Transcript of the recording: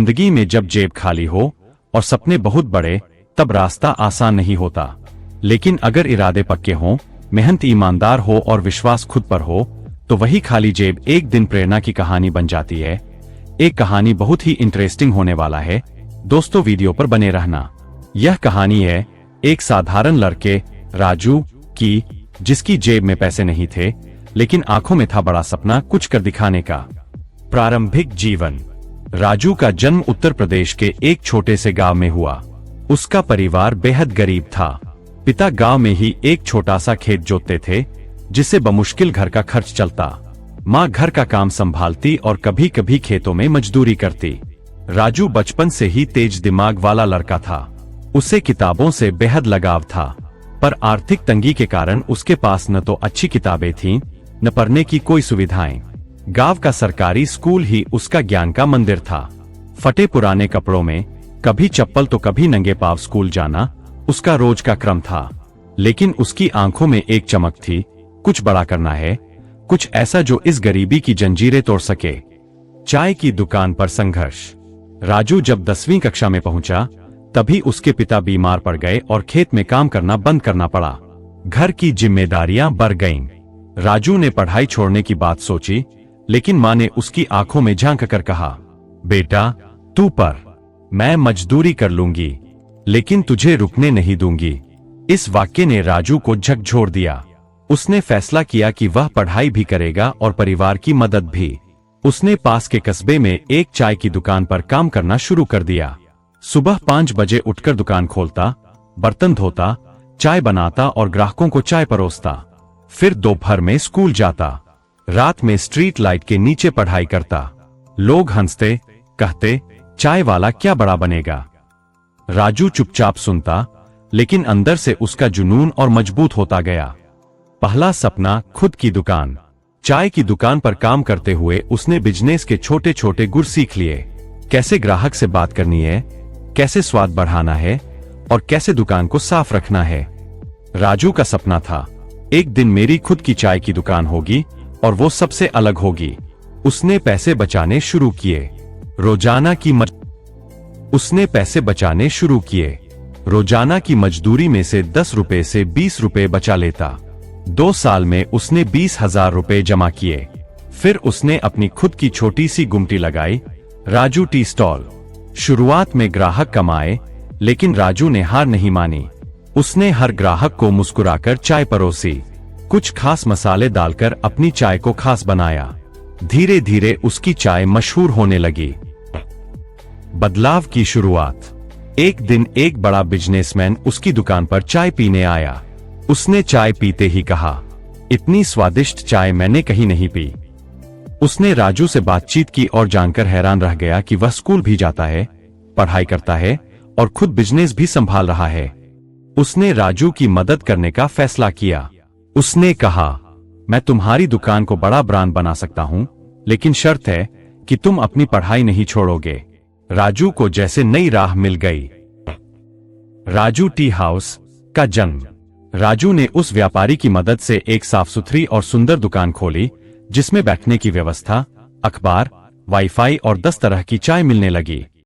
जिंदगी में जब जेब खाली हो और सपने बहुत बड़े, तब रास्ता आसान नहीं होता। लेकिन अगर इरादे पक्के हों, मेहनत ईमानदार हो और विश्वास खुद पर हो, तो वही खाली जेब एक दिन प्रेरणा की कहानी बन जाती है। एक कहानी बहुत ही इंटरेस्टिंग होने वाला है, दोस्तों वीडियो पर बने रहना। यह कहानी है एक साधारण लड़के राजू की, जिसकी जेब में पैसे नहीं थे, लेकिन आंखों में था बड़ा सपना, कुछ कर दिखाने का। प्रारंभिक जीवन। राजू का जन्म उत्तर प्रदेश के एक छोटे से गांव में हुआ। उसका परिवार बेहद गरीब था। पिता गांव में ही एक छोटा सा खेत जोतते थे, जिससे बमुश्किल घर का खर्च चलता। माँ घर का काम संभालती और कभी कभी खेतों में मजदूरी करती। राजू बचपन से ही तेज दिमाग वाला लड़का था। उसे किताबों से बेहद लगाव था, पर आर्थिक तंगी के कारण उसके पास न तो अच्छी किताबें थीं, न पढ़ने की कोई सुविधाएं। गांव का सरकारी स्कूल ही उसका ज्ञान का मंदिर था। फटे पुराने कपड़ों में, कभी चप्पल तो कभी नंगे पांव स्कूल जाना उसका रोज का क्रम था। लेकिन उसकी आंखों में एक चमक थी, कुछ बड़ा करना है, कुछ ऐसा जो इस गरीबी की जंजीरें तोड़ सके। चाय की दुकान पर संघर्ष। राजू जब 10वीं कक्षा में पहुंचा, तभी उसके पिता बीमार पड़ गए और खेत में काम करना बंद करना पड़ा। घर की जिम्मेदारियां बढ़ गईं। राजू ने पढ़ाई छोड़ने की बात सोची, लेकिन माँ ने उसकी आंखों में झांक कर कहा, बेटा तू पढ़, मैं मजदूरी कर लूंगी, लेकिन तुझे रुकने नहीं दूंगी। इस वाक्य ने राजू को झकझोर दिया। उसने फैसला किया कि वह पढ़ाई भी करेगा और परिवार की मदद भी। उसने पास के कस्बे में एक चाय की दुकान पर काम करना शुरू कर दिया। सुबह 5 बजे उठकर दुकान खोलता, बर्तन धोता, चाय बनाता और ग्राहकों को चाय परोसता। फिर दोपहर में स्कूल जाता, रात में स्ट्रीट लाइट के नीचे पढ़ाई करता। लोग हंसते, कहते चाय वाला क्या बड़ा बनेगा। राजू चुपचाप सुनता, लेकिन अंदर से उसका जुनून और मजबूत होता गया। पहला सपना खुद की दुकान। चाय की दुकान पर काम करते हुए उसने बिजनेस के छोटे छोटे गुर सीख लिए। कैसे ग्राहक से बात करनी है, कैसे स्वाद बढ़ाना है और कैसे दुकान को साफ रखना है। राजू का सपना था, एक दिन मेरी खुद की चाय की दुकान होगी और वो सबसे अलग होगी। उसने पैसे बचाने शुरू किए। उसने पैसे बचाने शुरू किए। रोजाना की मजदूरी में से 10 रुपए से 20 रुपए बचा लेता। 2 साल में उसने 20,000 रुपए जमा किए। फिर उसने अपनी खुद की छोटी सी गुमटी लगाई, राजू टी स्टॉल। शुरुआत में ग्राहक कम आए, लेकिन राजू ने हार नहीं मानी। उसने हर ग्राहक को मुस्कुराकर चाय परोसी, कुछ खास मसाले डालकर अपनी चाय को खास बनाया। धीरे धीरे उसकी चाय मशहूर होने लगी। बदलाव की शुरुआत। एक दिन एक बड़ा बिजनेसमैन उसकी दुकान पर चाय पीने आया। उसने चाय पीते ही कहा, इतनी स्वादिष्ट चाय मैंने कहीं नहीं पी। उसने राजू से बातचीत की और जानकर हैरान रह गया कि वह स्कूल भी जाता है, पढ़ाई करता है और खुद बिजनेस भी संभाल रहा है। उसने राजू की मदद करने का फैसला किया। उसने कहा, मैं तुम्हारी दुकान को बड़ा ब्रांड बना सकता हूं, लेकिन शर्त है कि तुम अपनी पढ़ाई नहीं छोड़ोगे। राजू को जैसे नई राह मिल गई। राजू टी हाउस का जन्म। राजू ने उस व्यापारी की मदद से एक साफ सुथरी और सुंदर दुकान खोली, जिसमें बैठने की व्यवस्था, अखबार, वाईफाई और 10 तरह की चाय मिलने लगी।